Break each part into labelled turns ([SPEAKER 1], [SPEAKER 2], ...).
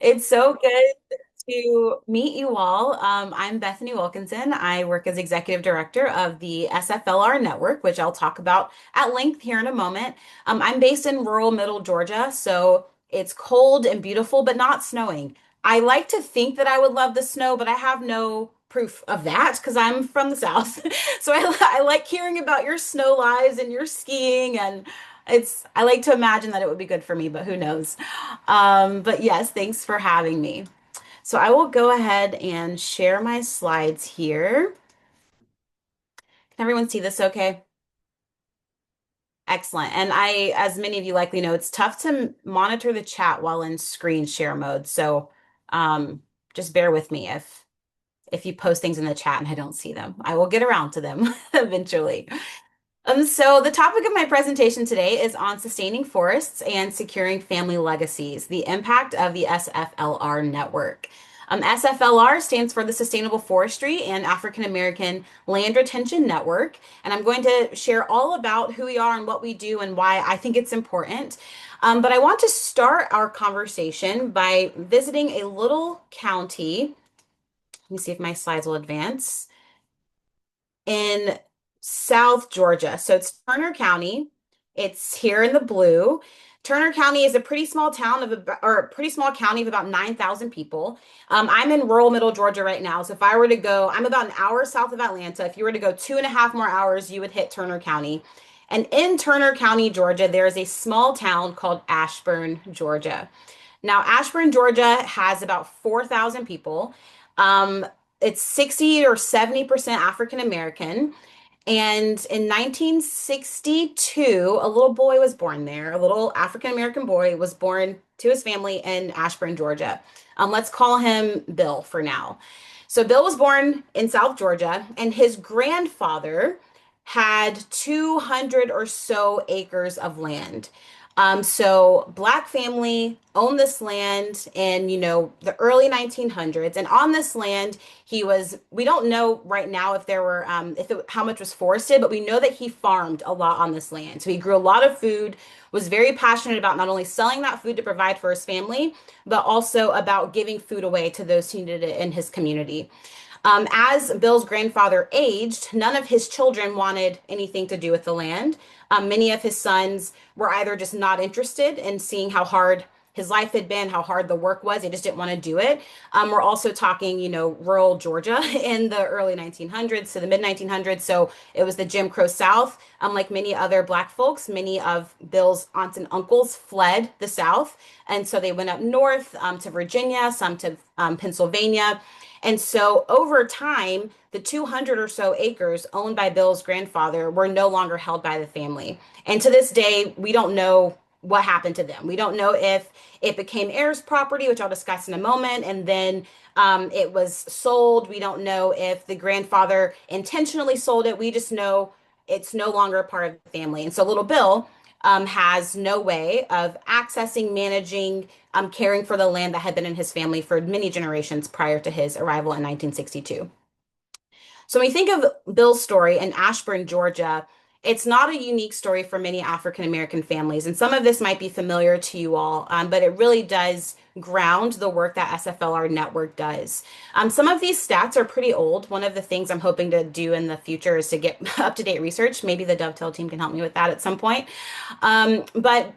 [SPEAKER 1] It's so good to meet you all. I'm Bethaney Wilkinson. I work as executive director of the SFLR Network, which I'll talk about at length here in a moment. I'm based in rural middle Georgia, so it's cold and beautiful, but not snowing. I like to think that I would love the snow, but I have no proof of that because I'm from the South. So I like hearing about your snow lives and your skiing, and I like to imagine that it would be good for me, but who knows? But yes, thanks for having me. So I will go ahead and share my slides here. Can everyone see this okay? Excellent. And as many of you likely know, it's tough to monitor the chat while in screen share mode. So um, just bear with me if you post things in the chat and I don't see them. I will get around to them eventually. So the topic of my presentation today is on sustaining forests and securing family legacies, the impact of the SFLR network. SFLR stands for the Sustainable Forestry and African American Land Retention Network, and I'm going to share all about who we are and what we do and why I think it's important. But I want to start our conversation by visiting a little county. Let me see if my slides will advance in South Georgia. So it's Turner County. It's here in the blue. Turner County is a pretty small town or a pretty small county of about 9,000 people. I'm in rural middle Georgia right now. So if I were to go, I'm about an hour south of Atlanta. If you were to go 2.5 more hours, you would hit Turner County. And in Turner County, Georgia, there is a small town called Ashburn, Georgia. Now, Ashburn, Georgia has about 4,000 people. Um, it's 60 or 70% African American. And in 1962, a little boy was born there. A little African American boy was born to his family in Ashburn, Georgia. Let's call him Bill for now. So, Bill was born in South Georgia, and his grandfather had 200 or so acres of land. So Black family owned this land in, the early 1900s. And on this land, we don't know right now if there were, how much was forested, but we know that he farmed a lot on this land. So he grew a lot of food, was very passionate about not only selling that food to provide for his family, but also about giving food away to those who needed it in his community. As Bill's grandfather aged, none of his children wanted anything to do with the land. Many of his sons were either just not interested in seeing how hard his life had been, how hard the work was. They just didn't want to do it. We're also talking, rural Georgia in the early 1900s to the mid 1900s. So it was the Jim Crow South. Like many other Black folks, many of Bill's aunts and uncles fled the South. And so they went up north to Virginia, some to Pennsylvania. And so over time, the 200 or so acres owned by Bill's grandfather were no longer held by the family. And to this day, we don't know what happened to them. We don't know if it became heirs property, which I'll discuss in a moment, and then it was sold. We don't know if the grandfather intentionally sold it. We just know it's no longer a part of the family. And so little Bill has no way of accessing, managing, caring for the land that had been in his family for many generations prior to his arrival in 1962. So when we think of Bill's story in Ashburn, Georgia, it's not a unique story for many African American families. And some of this might be familiar to you all, but it really does ground the work that SFLR Network does. Some of these stats are pretty old. One of the things I'm hoping to do in the future is to get up-to-date research. Maybe the Dovetail team can help me with that at some point. But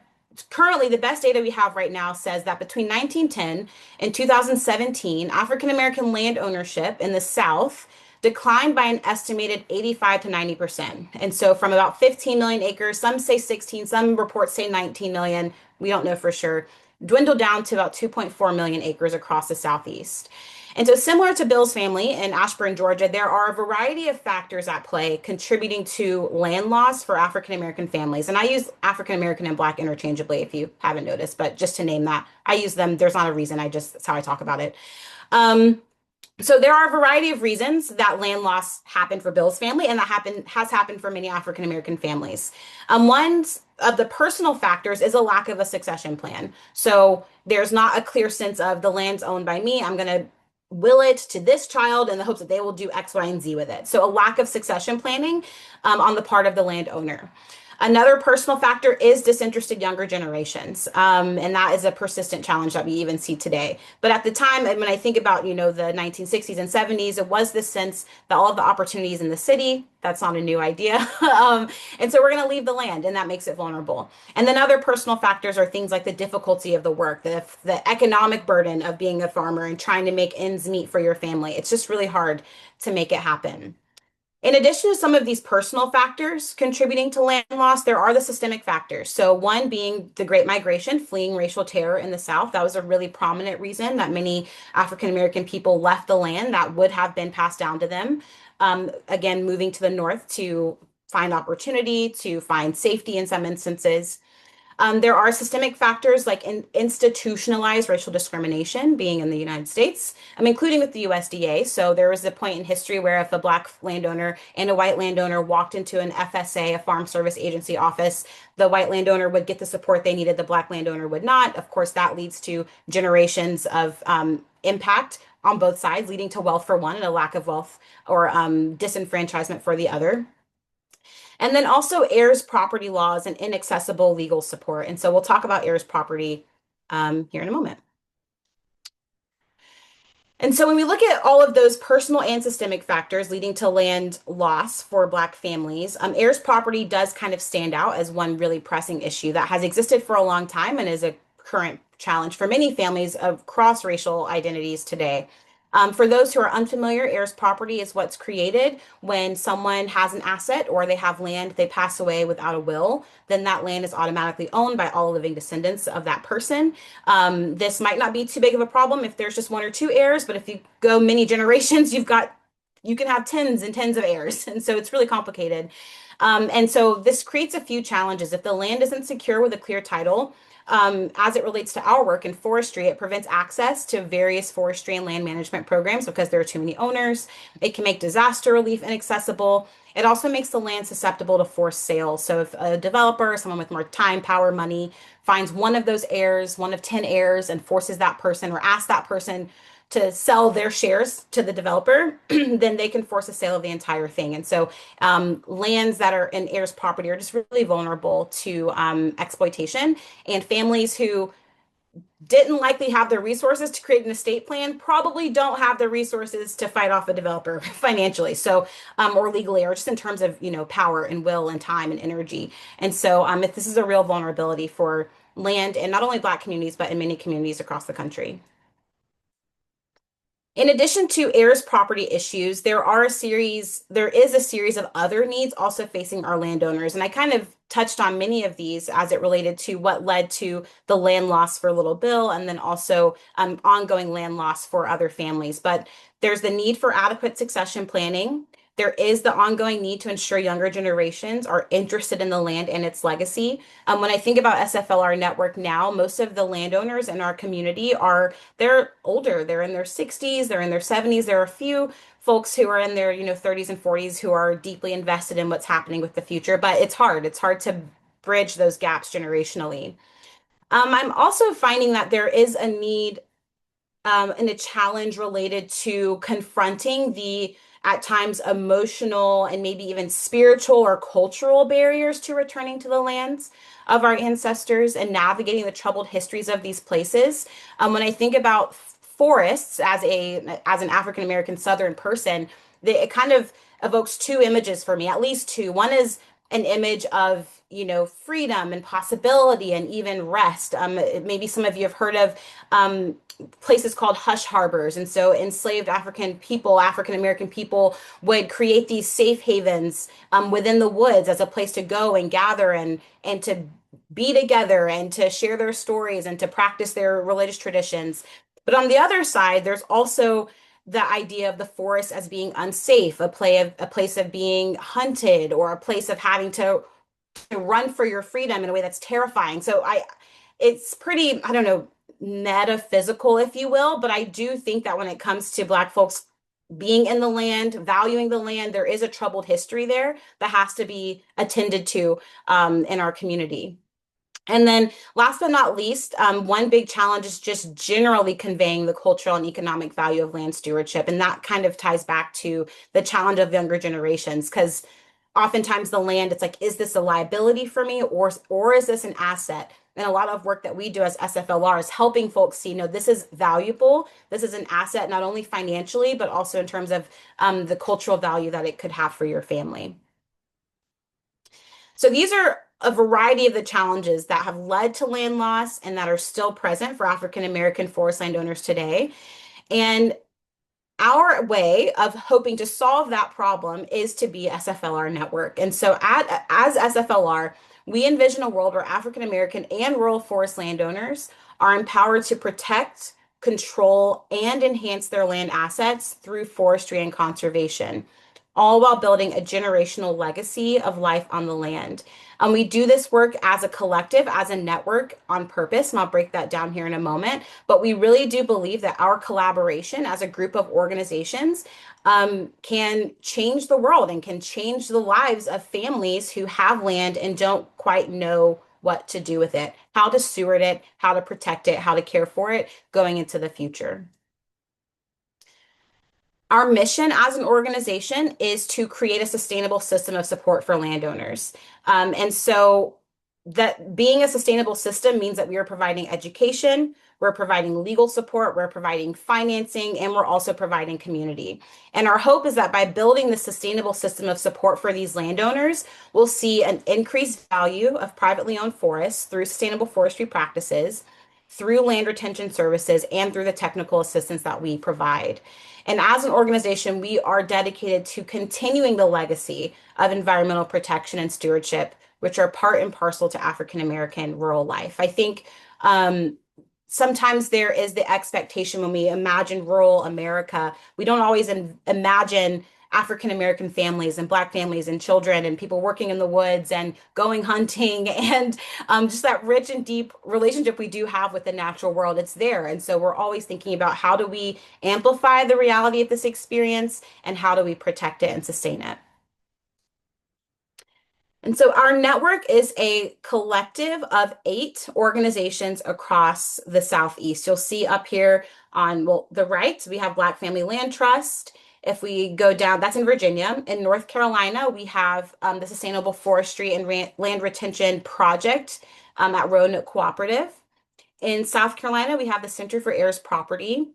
[SPEAKER 1] currently, the best data we have right now says that between 1910 and 2017, African American land ownership in the South declined by an estimated 85 to 90%. And so from about 15 million acres, some say 16, some reports say 19 million, we don't know for sure, dwindled down to about 2.4 million acres across the Southeast. And so, similar to Bill's family in Ashburn, Georgia, there are a variety of factors at play contributing to land loss for African American families. And I use African American and Black interchangeably if you haven't noticed, but just to name that, I use them. There's not a reason. That's how I talk about it. Um, so there are a variety of reasons that land loss happened for Bill's family, and has happened for many African American families. One of the personal factors is a lack of a succession plan. So there's not a clear sense of the land's owned by me. I'm going to will it to this child in the hopes that they will do X, Y, and Z with it. So a lack of succession planning on the part of the landowner. Another personal factor is disinterested younger generations. And that is a persistent challenge that we even see today. But at the time, and when I think about, the 1960s and 70s, it was this sense that all of the opportunities in the city, that's not a new idea. And so we're going to leave the land, and that makes it vulnerable. And then other personal factors are things like the difficulty of the work, the economic burden of being a farmer and trying to make ends meet for your family. It's just really hard to make it happen. In addition to some of these personal factors contributing to land loss, there are the systemic factors. So, one being the Great Migration, fleeing racial terror in the South. That was a really prominent reason that many African American people left the land that would have been passed down to them. Again, moving to the North to find opportunity, to find safety in some instances. There are systemic factors like institutionalized racial discrimination being in the United States, including with the USDA. So there was a point in history where if a Black landowner and a white landowner walked into an FSA, a Farm Service Agency office, the white landowner would get the support they needed, the Black landowner would not. Of course, that leads to generations of impact on both sides, leading to wealth for one and a lack of wealth or disenfranchisement for the other. And then also heirs property laws and inaccessible legal support. And so we'll talk about heirs property here in a moment. And so when we look at all of those personal and systemic factors leading to land loss for Black families, heirs property does kind of stand out as one really pressing issue that has existed for a long time and is a current challenge for many families of cross-racial identities today. For those who are unfamiliar, heirs property is what's created when someone has an asset or they have land, they pass away without a will, then that land is automatically owned by all living descendants of that person. This might not be too big of a problem if there's just one or two heirs, but if you go many generations, you can have tens and tens of heirs. And so it's really complicated. And so this creates a few challenges. If the land isn't secure with a clear title, as it relates to our work in forestry, it prevents access to various forestry and land management programs because there are too many owners. It can make disaster relief inaccessible. It also makes the land susceptible to forced sales. So if a developer, someone with more time, power, money, finds one of those heirs, one of 10 heirs, and forces that person or asks that person to sell their shares to the developer, then they can force a sale of the entire thing. And so lands that are in heirs property are just really vulnerable to exploitation. And families who didn't likely have the resources to create an estate plan probably don't have the resources to fight off a developer financially. So, or legally, or just in terms of, power and will and time and energy. And so if this is a real vulnerability for land in not only Black communities, but in many communities across the country. In addition to heirs property issues, there is a series of other needs also facing our landowners. And I kind of touched on many of these as it related to what led to the land loss for Little Bill and then also ongoing land loss for other families. But there's the need for adequate succession planning. There is the ongoing need to ensure younger generations are interested in the land and its legacy. When I think about SFLR Network now, most of the landowners in our community they're older. They're in their 60s, they're in their 70s. There are a few folks who are in their, 30s and 40s who are deeply invested in what's happening with the future, but it's hard. It's hard to bridge those gaps generationally. I'm also finding that there is a need and a challenge related to confronting the at times emotional and maybe even spiritual or cultural barriers to returning to the lands of our ancestors and navigating the troubled histories of these places. When I think about forests as an African American Southern person, it kind of evokes two images for me, at least two. One is an image of freedom and possibility and even rest. Maybe some of you have heard of places called hush harbors. And so enslaved African American people would create these safe havens within the woods as a place to go and gather and to be together and to share their stories and to practice their religious traditions. But on the other side, there's also the idea of the forest as being unsafe, a place of being hunted or a place of having to run for your freedom in a way that's terrifying. So it's pretty, I don't know, metaphysical, if you will, but I do think that when it comes to Black folks being in the land, valuing the land, there is a troubled history there that has to be attended to in our community. And then last but not least, one big challenge is just generally conveying the cultural and economic value of land stewardship. And that kind of ties back to the challenge of younger generations, because oftentimes the land, it's like, is this a liability for me, or is this an asset? And a lot of work that we do as SFLR is helping folks see, no, this is valuable. This is an asset, not only financially, but also in terms of the cultural value that it could have for your family. So these are a variety of the challenges that have led to land loss and that are still present for African American forest landowners today. And our way of hoping to solve that problem is to be SFLR Network. And so as SFLR, we envision a world where African American and rural forest landowners are empowered to protect, control, and enhance their land assets through forestry and conservation, all while building a generational legacy of life on the land. We do this work as a collective, as a network on purpose, and I'll break that down here in a moment. But we really do believe that our collaboration as a group of organizations can change the world and can change the lives of families who have land and don't quite know what to do with it, how to steward it, how to protect it, how to care for it going into the future. Our mission as an organization is to create a sustainable system of support for landowners. And so that being a sustainable system means that we are providing education, we're providing legal support, we're providing financing, and we're also providing community. And our hope is that by building the sustainable system of support for these landowners, we'll see an increased value of privately owned forests through sustainable forestry practices, through land retention services, and through the technical assistance that we provide. And as an organization, we are dedicated to continuing the legacy of environmental protection and stewardship, which are part and parcel to African American rural life. I think sometimes there is the expectation when we imagine rural America, we don't always imagine African American families and Black families and children and people working in the woods and going hunting and just that rich and deep relationship we do have with the natural world. It's there. And so we're always thinking about how do we amplify the reality of this experience and how do we protect it and sustain it. And so our network is a collective of 8 organizations across the Southeast. You'll see up here on the right, we have Black Family Land Trust. If we go down, that's in Virginia. In North Carolina, we have the Sustainable Forestry and Land Retention Project at Roanoke Cooperative. In South Carolina, we have the Center for Heirs Property.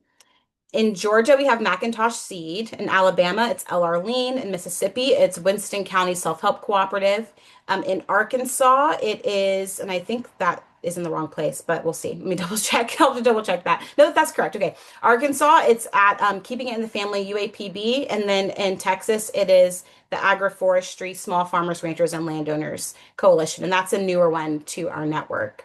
[SPEAKER 1] In Georgia, we have McIntosh Seed. In Alabama, it's LR Lean. In Mississippi, it's Winston County Self-Help Cooperative. In Arkansas, it is, and I think that is in the wrong place, but we'll see. Let me double check. I'll have to double check that. No, that's correct. Okay. Arkansas, it's at Keeping It in the Family UAPB. And then in Texas, it is the Agroforestry Small Farmers, Ranchers, and Landowners Coalition. And that's a newer one to our network.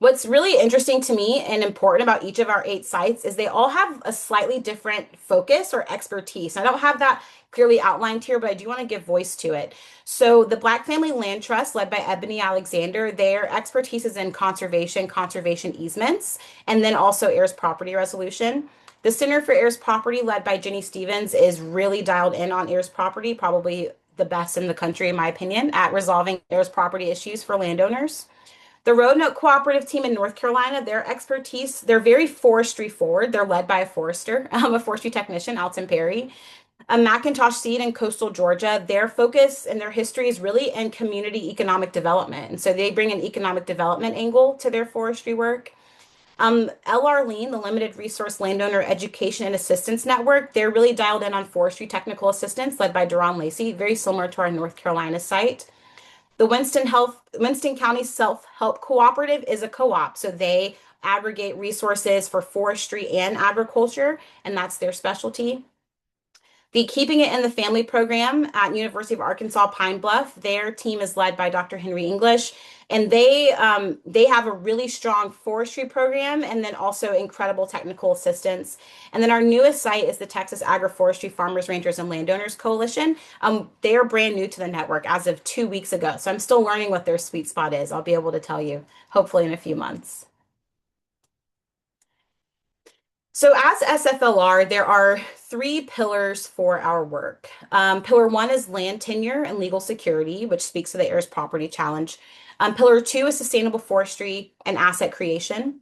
[SPEAKER 1] What's really interesting to me and important about each of our 8 sites is they all have a slightly different focus or expertise. I don't have that clearly outlined here, but I do want to give voice to it. So the Black Family Land Trust, led by Ebony Alexander, their expertise is in conservation easements, and then also heirs property resolution. The Center for Heirs Property, led by Jenny Stevens, is really dialed in on heirs property, probably the best in the country, in my opinion, at resolving heirs property issues for landowners. The Roanoke Cooperative team in North Carolina, their expertise, they're very forestry forward. They're led by a forester, a forestry technician, Alton Perry. A McIntosh Seed in coastal Georgia, their focus and their history is really in community economic development. And so they bring an economic development angle to their forestry work. LR Lean, the Limited Resource Landowner Education and Assistance Network, they're really dialed in on forestry technical assistance led by Duran Lacey, very similar to our North Carolina site. The Winston County Self-Help Cooperative is a co-op, so they aggregate resources for forestry and agriculture, and that's their specialty. The Keeping It in the Family program at University of Arkansas Pine Bluff, their team is led by Dr. Henry English, and they have a really strong forestry program and then also incredible technical assistance. And then our newest site is the Texas Agroforestry Farmers, Ranchers, and Landowners Coalition. They are brand new to the network as of 2 weeks ago, so I'm still learning what their sweet spot is. I'll be able to tell you hopefully in a few months. So as SFLR, there are 3 pillars for our work. Pillar 1 is land tenure and legal security, which speaks to the heirs property challenge. Pillar 2 is sustainable forestry and asset creation.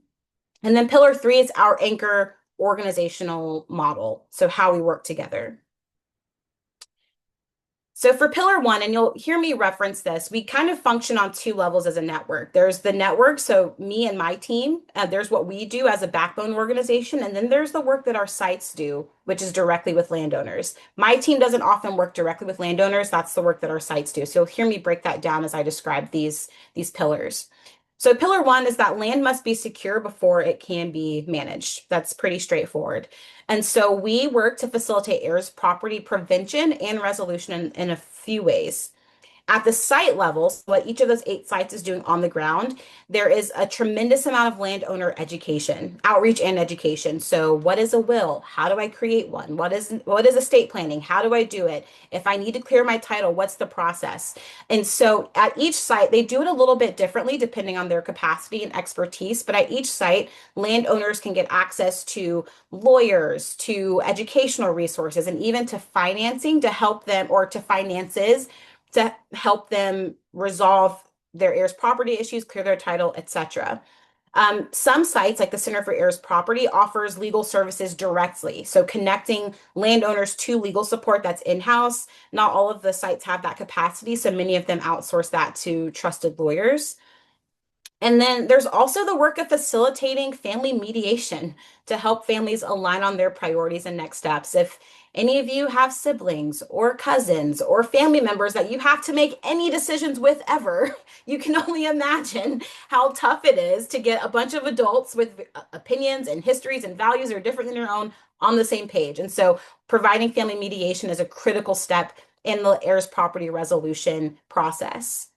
[SPEAKER 1] And then pillar 3 is our anchor organizational model, so how we work together. So for pillar one, and you'll hear me reference this, we kind of function on two levels as a network. There's the network, so me and my team, there's what we do as a backbone organization, and then there's the work that our sites do, which is directly with landowners. My team doesn't often work directly with landowners. That's the work that our sites do. So you'll hear me break that down as I describe these pillars. So pillar one is that land must be secure before it can be managed. That's pretty straightforward. And so we work to facilitate heirs property prevention and resolution in a few ways. At the site level, so what each of those 8 sites is doing on the ground, there is a tremendous amount of landowner education, outreach and education. So what is a will? How do I create one? What is estate planning? How do I do it? If I need to clear my title, what's the process? And so at each site, they do it a little bit differently depending on their capacity and expertise. But at each site, landowners can get access to lawyers, to educational resources, and even to financing to help them, or to finances to help them resolve their heirs property issues, clear their title, etc. Some sites, like the Center for Heirs Property, offers legal services directly. So connecting landowners to legal support that's in-house. Not all of the sites have that capacity, so many of them outsource that to trusted lawyers. And then there's also the work of facilitating family mediation to help families align on their priorities and next steps. If any of you have siblings or cousins or family members that you have to make any decisions with ever, you can only imagine how tough it is to get a bunch of adults with opinions and histories and values that are different than your own on the same page. And so providing family mediation is a critical step in the heirs property resolution process.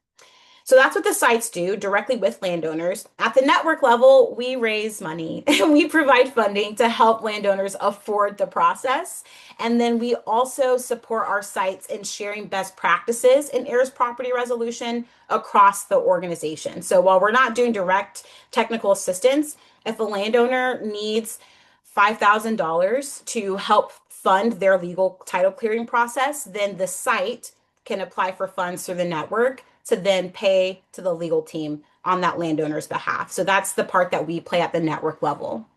[SPEAKER 1] So that's what the sites do directly with landowners. At the network level, we raise money and we provide funding to help landowners afford the process. And then we also support our sites in sharing best practices in heirs property resolution across the organization. So while we're not doing direct technical assistance, if a landowner needs $5,000 to help fund their legal title clearing process, then the site can apply for funds through the network to then pay to the legal team on that landowner's behalf. So that's the part that we play at the network level.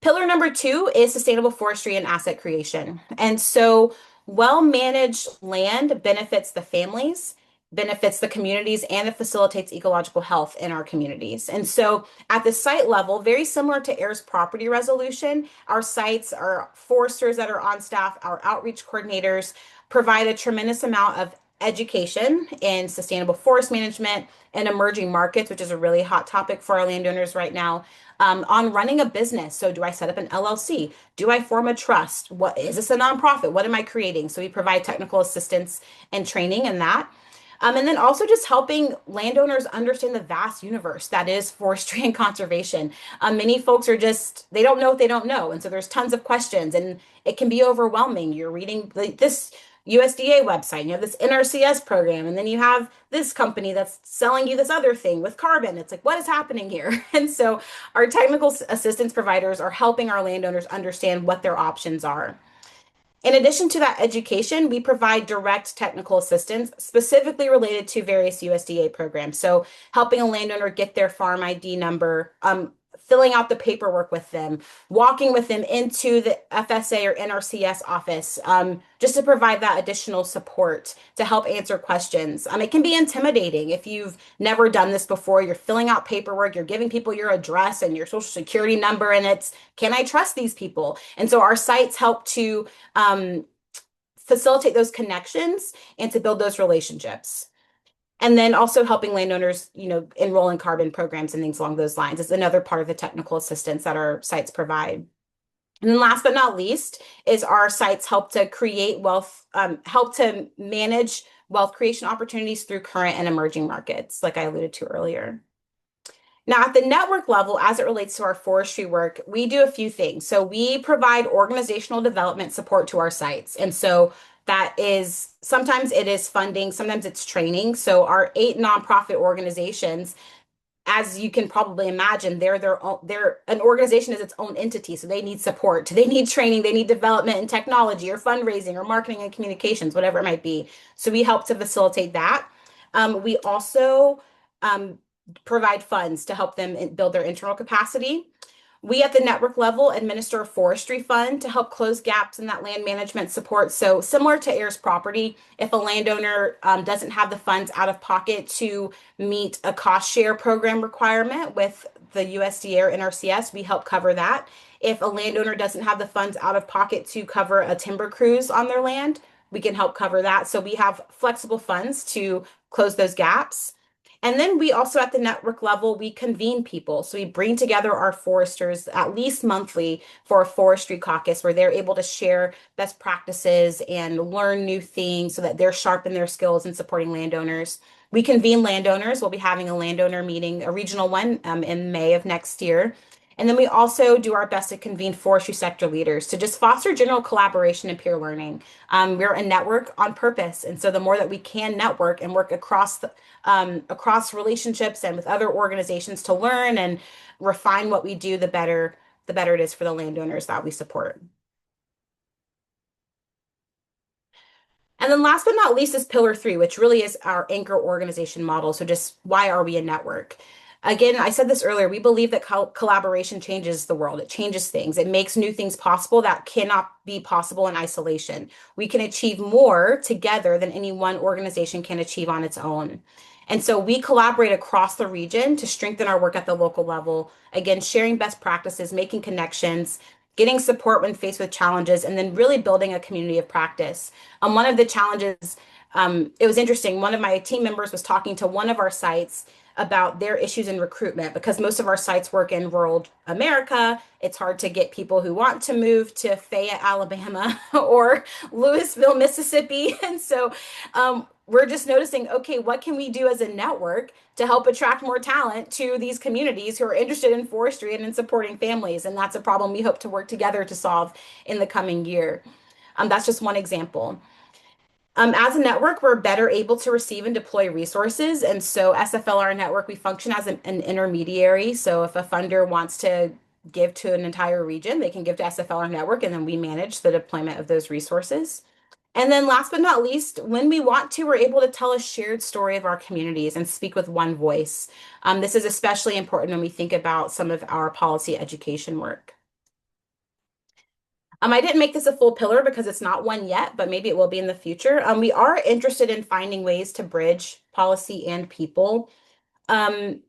[SPEAKER 1] Pillar number 2 is sustainable forestry and asset creation. And so well-managed land benefits the families, benefits the communities, and it facilitates ecological health in our communities. And so at the site level, very similar to heirs property resolution, our sites, our foresters that are on staff, our outreach coordinators provide a tremendous amount of education in sustainable forest management and emerging markets, which is a really hot topic for our landowners right now, on running a business. So do I set up an LLC? Do I form a trust? What is this, a nonprofit? What am I creating? So we provide technical assistance and training in that. And then also just helping landowners understand the vast universe that is forestry and conservation. Many folks are just, they don't know what they don't know. And so there's tons of questions and it can be overwhelming. You're reading this USDA website, you have this NRCS program, and then you have this company that's selling you this other thing with carbon. It's like, what is happening here? And so our technical assistance providers are helping our landowners understand what their options are. In addition to that education, we provide direct technical assistance specifically related to various USDA programs. So helping a landowner get their farm ID number, filling out the paperwork with them, walking with them into the FSA or NRCS office, just to provide that additional support to help answer questions. It can be intimidating if you've never done this before. You're filling out paperwork, you're giving people your address and your social security number, and it's, can I trust these people? And so our sites help to facilitate those connections and to build those relationships. And then also helping landowners, enroll in carbon programs and things along those lines is another part of the technical assistance that our sites provide. And then last but not least is our sites help to create wealth, help to manage wealth creation opportunities through current and emerging markets, like I alluded to earlier. Now, at the network level, as it relates to our forestry work, we do a few things. So we provide organizational development support to our sites. And so that is, sometimes it is funding, sometimes it's training. So our 8 nonprofit organizations, as you can probably imagine, they're an organization is its own entity. So they need support, they need training, they need development and technology or fundraising or marketing and communications, whatever it might be. So we help to facilitate that. We also provide funds to help them build their internal capacity. We at the network level administer a forestry fund to help close gaps in that land management support. So, similar to heirs property, if a landowner doesn't have the funds out of pocket to meet a cost share program requirement with the USDA or NRCS, we help cover that. If a landowner doesn't have the funds out of pocket to cover a timber cruise on their land, we can help cover that. So, we have flexible funds to close those gaps. And then we also at the network level, we convene people. So we bring together our foresters at least monthly for a forestry caucus where they're able to share best practices and learn new things so that they're sharpen their skills in supporting landowners. We convene landowners. We'll be having a landowner meeting, a regional one, in May of next year. And then we also do our best to convene forestry sector leaders to just foster general collaboration and peer learning. We're a network on purpose. And so the more that we can network and work across relationships and with other organizations to learn and refine what we do, the better it is for the landowners that we support. And then last but not least is pillar three, which really is our anchor organization model. So just why are we a network? Again, I said this earlier, we believe that collaboration changes the world. It changes things. It makes new things possible that cannot be possible in isolation. We can achieve more together than any one organization can achieve on its own. And so we collaborate across the region to strengthen our work at the local level. Again, sharing best practices, making connections, getting support when faced with challenges, and then really building a community of practice. One of the challenges, it was interesting. One of my team members was talking to one of our sites about their issues in recruitment because most of our sites work in rural America. It's hard to get people who want to move to Fayette, Alabama or Louisville, Mississippi. And so we're just noticing, okay, what can we do as a network to help attract more talent to these communities who are interested in forestry and in supporting families? And that's a problem we hope to work together to solve in the coming year. That's just one example. As a network, we're better able to receive and deploy resources. And so SFLR Network, we function as an intermediary. So if a funder wants to give to an entire region, they can give to SFLR Network, and then we manage the deployment of those resources. And then last but not least, when we want to, we're able to tell a shared story of our communities and speak with one voice. This is especially important when we think about some of our policy education work. I didn't make this a full pillar because it's not one yet, but maybe it will be in the future. We are interested in finding ways to bridge policy and people. Um,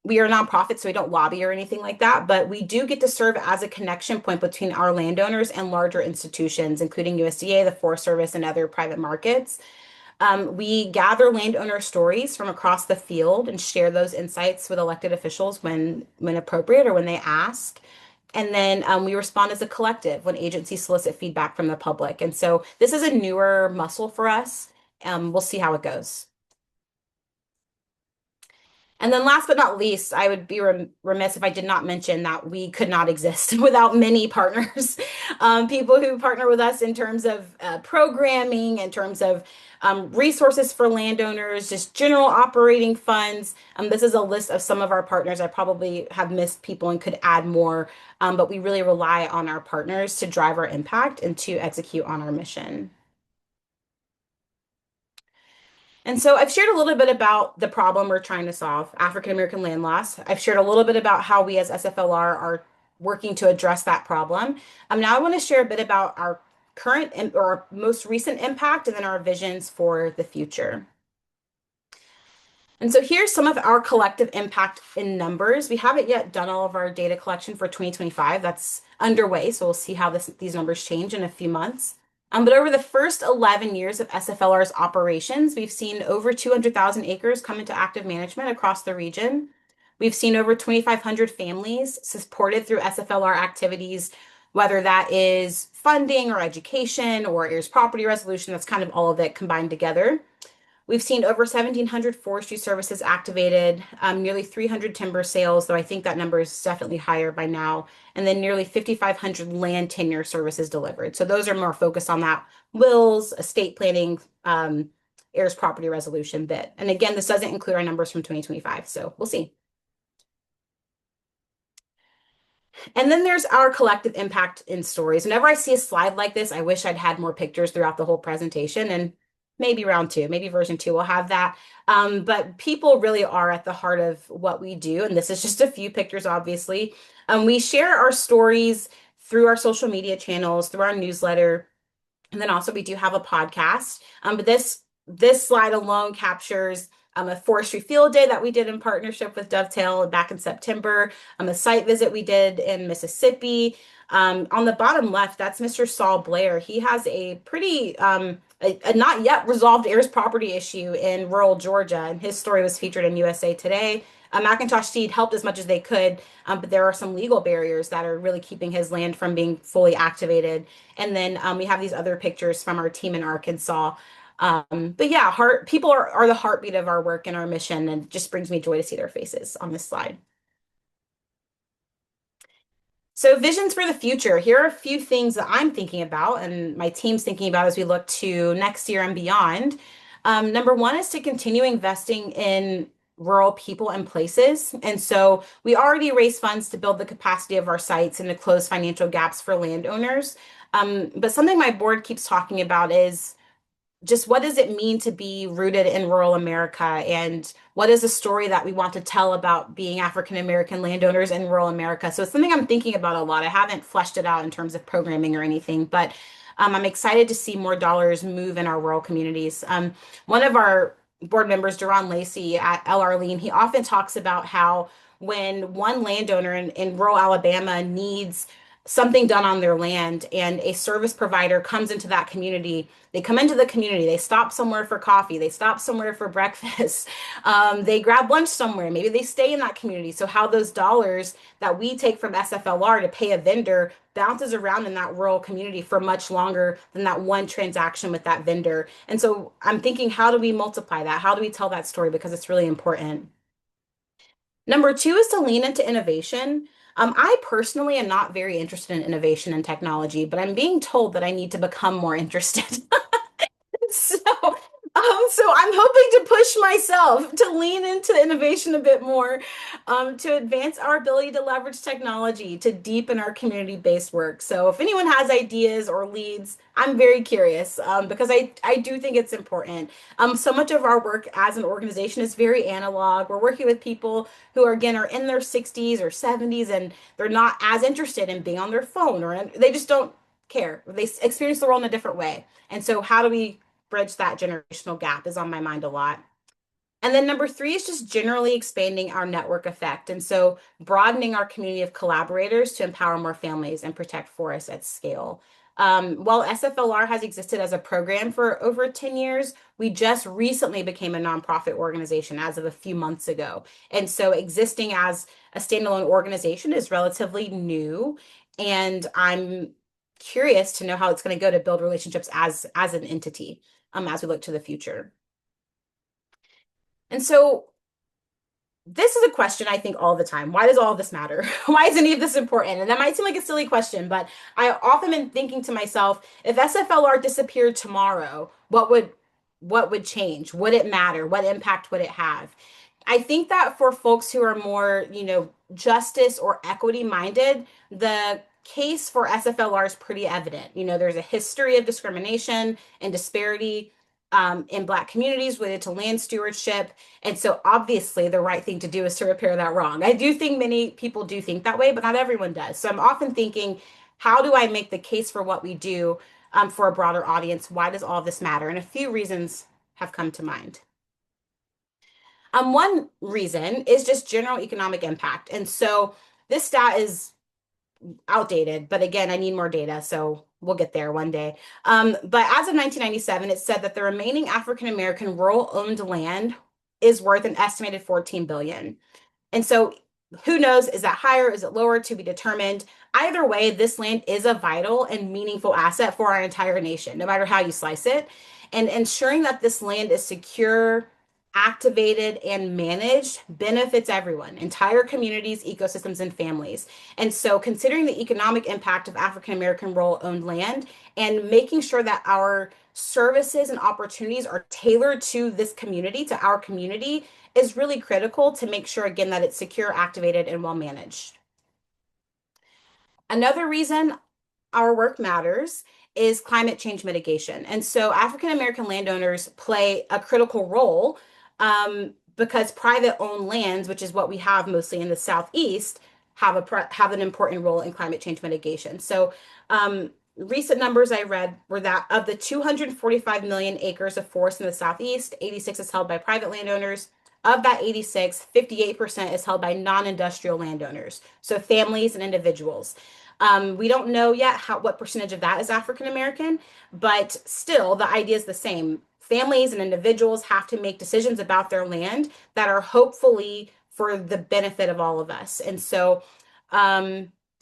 [SPEAKER 1] we are a nonprofit, so we don't lobby or anything like that, but we do get to serve as a connection point between our landowners and larger institutions, including USDA, the Forest Service, and other private markets. We gather landowner stories from across the field and share those insights with elected officials when appropriate or when they ask. And then we respond as a collective when agencies solicit feedback from the public. And so this is a newer muscle for us. We'll see how it goes. And then last but not least, I would be remiss if I did not mention that we could not exist without many partners, people who partner with us in terms of programming, in terms of resources for landowners, just general operating funds. This is a list of some of our partners. I probably have missed people and could add more, but we really rely on our partners to drive our impact and to execute on our mission. And so I've shared a little bit about the problem we're trying to solve, African American land loss. I've shared a little bit about how we as SFLR are working to address that problem. Now I want to share a bit about our current or most recent impact and then our visions for the future. And so here's some of our collective impact in numbers. We haven't yet done all of our data collection for 2025. That's underway, so we'll see how these numbers change in a few months. But over the first 11 years of SFLR's operations, we've seen over 200,000 acres come into active management across the region. We've seen over 2,500 families supported through SFLR activities, whether that is funding or education or heirs property resolution. That's kind of all of it combined together. We've seen over 1,700 forestry services activated, nearly 300 timber sales, though I think that number is definitely higher by now, and then nearly 5,500 land tenure services delivered. So those are more focused on that wills, estate planning, heirs property resolution bit. And again, this doesn't include our numbers from 2025, so we'll see. And then there's our collective impact in stories. Whenever I see a slide like this, I wish I'd had more pictures throughout the whole presentation. And maybe round two, maybe version two will have that. But people really are at the heart of what we do. And this is just a few pictures, obviously. We share our stories through our social media channels, through our newsletter, and then also we do have a podcast. But this slide alone captures a forestry field day that we did in partnership with Dovetail back in September, a site visit we did in Mississippi. On the bottom left, that's Mr. Saul Blair. He has a pretty a not yet resolved heirs property issue in rural Georgia, and his story was featured in USA Today. Macintosh Seed helped as much as they could, but there are some legal barriers that are really keeping his land from being fully activated. And then we have these other pictures from our team in Arkansas. But yeah, people are the heartbeat of our work and our mission, and it just brings me joy to see their faces on this slide. So, visions for the future. Here are a few things that I'm thinking about and my team's thinking about as we look to next year and beyond. Number one is to continue investing in rural people and places. And so we already raise funds to build the capacity of our sites and to close financial gaps for landowners. But something my board keeps talking about is just what does it mean to be rooted in rural America, and what is the story that we want to tell about being African American landowners in rural America? So it's something I'm thinking about a lot. I haven't fleshed it out in terms of programming or anything, but I'm excited to see more dollars move in our rural communities. One of our board members, Duran Lacey at LR Lean, he often talks about how when one landowner in rural Alabama needs something done on their land and a service provider comes into that community, they come into the community, they stop somewhere for coffee, they stop somewhere for breakfast, they grab lunch somewhere, maybe they stay in that community. So how those dollars that we take from SFLR to pay a vendor bounces around in that rural community for much longer than that one transaction with that vendor. And so I'm thinking, how do we multiply that? How do we tell that story? Because it's really important. Number two is to lean into innovation. I personally am not very interested in innovation and technology, but I'm being told that I need to become more interested. So I'm hoping to push myself to lean into innovation a bit more, to advance our ability to leverage technology to deepen our community-based work. So if anyone has ideas or leads, I'm very curious, because I do think it's important. So much of our work as an organization is very analog. We're working with people who are, again, are in their 60s or 70s, and they're not as interested in being on their phone, or they just don't care. They experience the world in a different way. And so how do we bridge that generational gap is on my mind a lot. And then number three is just generally expanding our network effect. And so broadening our community of collaborators to empower more families and protect forests at scale. While SFLR has existed as a program for over 10 years, we just recently became a nonprofit organization as of a few months ago. And so existing as a standalone organization is relatively new. And I'm curious to know how it's going to go to build relationships as an entity, as we look to the future. And so this is a question I think all the time. Why does all this matter? Why is any of this important? And that might seem like a silly question, but I often been thinking to myself, if SFLR disappeared tomorrow, what would change? Would it matter? What impact would it have? I think that for folks who are more, justice or equity minded, the case for SFLR is pretty evident. There's a history of discrimination and disparity in Black communities related to land stewardship. And so obviously the right thing to do is to repair that wrong. I do think many people do think that way, but not everyone does. So I'm often thinking, how do I make the case for what we do, for a broader audience? Why does all of this matter? And a few reasons have come to mind. One reason is just general economic impact. And so this stat is outdated, but again, I need more data, so we'll get there one day. But as of 1997, it said that the remaining African American rural owned land is worth an estimated 14 billion. And so who knows, is that higher, is it lower, to be determined? Either way, this land is a vital and meaningful asset for our entire nation, no matter how you slice it. And ensuring that this land is secure, activated, and managed benefits everyone, entire communities, ecosystems, and families. And so considering the economic impact of African American rural owned land and making sure that our services and opportunities are tailored to this community, to our community, is really critical to make sure, again, that it's secure, activated, and well managed. Another reason our work matters is climate change mitigation. And so African American landowners play a critical role because private owned lands, which is what we have mostly in the Southeast, have an important role in climate change mitigation. So recent numbers I read were that of the 245 million acres of forest in the Southeast, 86 is held by private landowners. Of that 86, 58% is held by non-industrial landowners, so families and individuals. We don't know yet what percentage of that is African American, but still the idea is the same. Families and individuals have to make decisions about their land that are hopefully for the benefit of all of us. And so,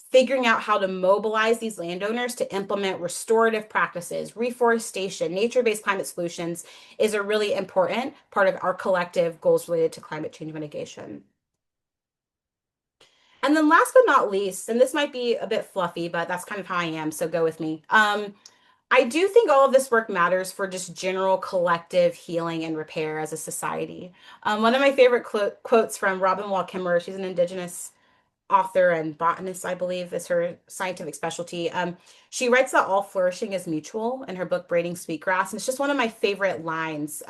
[SPEAKER 1] figuring out how to mobilize these landowners to implement restorative practices, reforestation, nature-based climate solutions is a really important part of our collective goals related to climate change mitigation. And then last but not least, and this might be a bit fluffy, but that's kind of how I am, so go with me. I do think all of this work matters for just general collective healing and repair as a society. One of my favorite quotes from Robin Wall Kimmerer, she's an Indigenous author and botanist, I believe, is her scientific specialty. She writes that all flourishing is mutual in her book Braiding Sweetgrass, and it's just one of my favorite lines.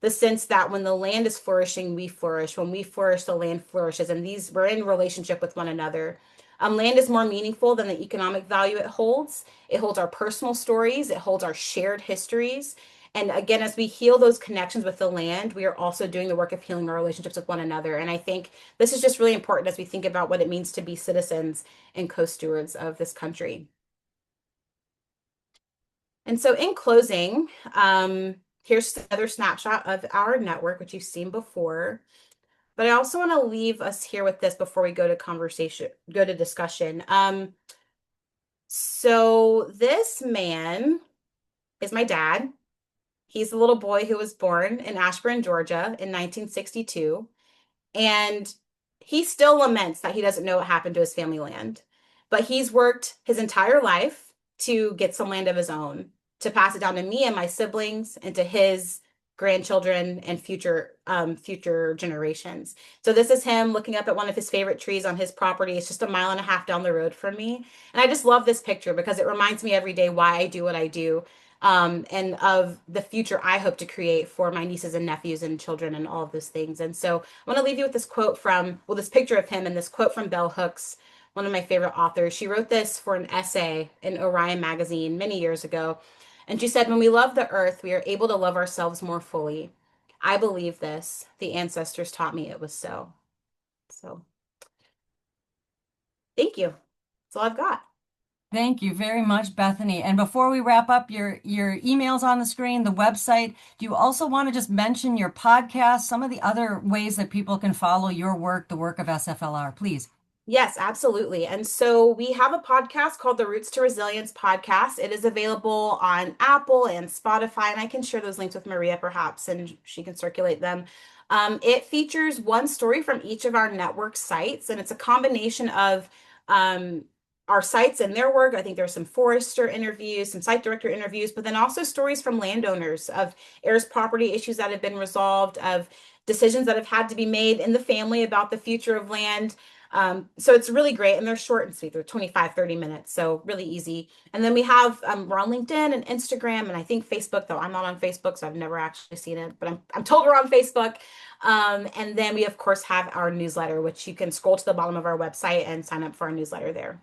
[SPEAKER 1] The sense that when the land is flourishing, we flourish. When we flourish, the land flourishes, and these we're in relationship with one another. Land is more meaningful than the economic value it holds. It holds our personal stories. It holds our shared histories. And again, as we heal those connections with the land, we are also doing the work of healing our relationships with one another. And I think this is just really important as we think about what it means to be citizens and co-stewards of this country. And so in closing, here's another snapshot of our network, which you've seen before. But I also want to leave us here with this before we go to discussion. So this man is my dad. He's the little boy who was born in Ashburn, Georgia in 1962. And he still laments that he doesn't know what happened to his family land. But he's worked his entire life to get some land of his own, to pass it down to me and my siblings and to his grandchildren and future generations. So this is him looking up at one of his favorite trees on his property. It's just a mile and a half down the road from me. And I just love this picture because it reminds me every day why I do what I do, and of the future I hope to create for my nieces and nephews and children and all of those things. And so I want to leave you with this quote from, well, this picture of him and this quote from Bell Hooks, one of my favorite authors. She wrote this for an essay in Orion magazine many years ago. And she said, when we love the earth, we are able to love ourselves more fully. I believe this. The ancestors taught me it was so. So thank you. That's all I've got.
[SPEAKER 2] Thank you very much, Bethany. And before we wrap up, your emails on the screen, the website, do you also want to just mention your podcast, some of the other ways that people can follow your work, the work of SFLR, please?
[SPEAKER 1] Yes, absolutely. And so we have a podcast called the Roots to Resilience podcast. It is available on Apple and Spotify, and I can share those links with Maria perhaps, and she can circulate them. It features one story from each of our network sites, and it's a combination of our sites and their work. I think there's some forester interviews, some site director interviews, but then also stories from landowners of heirs property issues that have been resolved, of decisions that have had to be made in the family about the future of land. So it's really great, and they're short and sweet. They're 25, 30 minutes, so really easy. And then we have we're on LinkedIn and Instagram, and I think Facebook, though I'm not on Facebook, so I've never actually seen it, but I'm told we're on Facebook. And then we of course have our newsletter, which you can scroll to the bottom of our website and sign up for our newsletter there.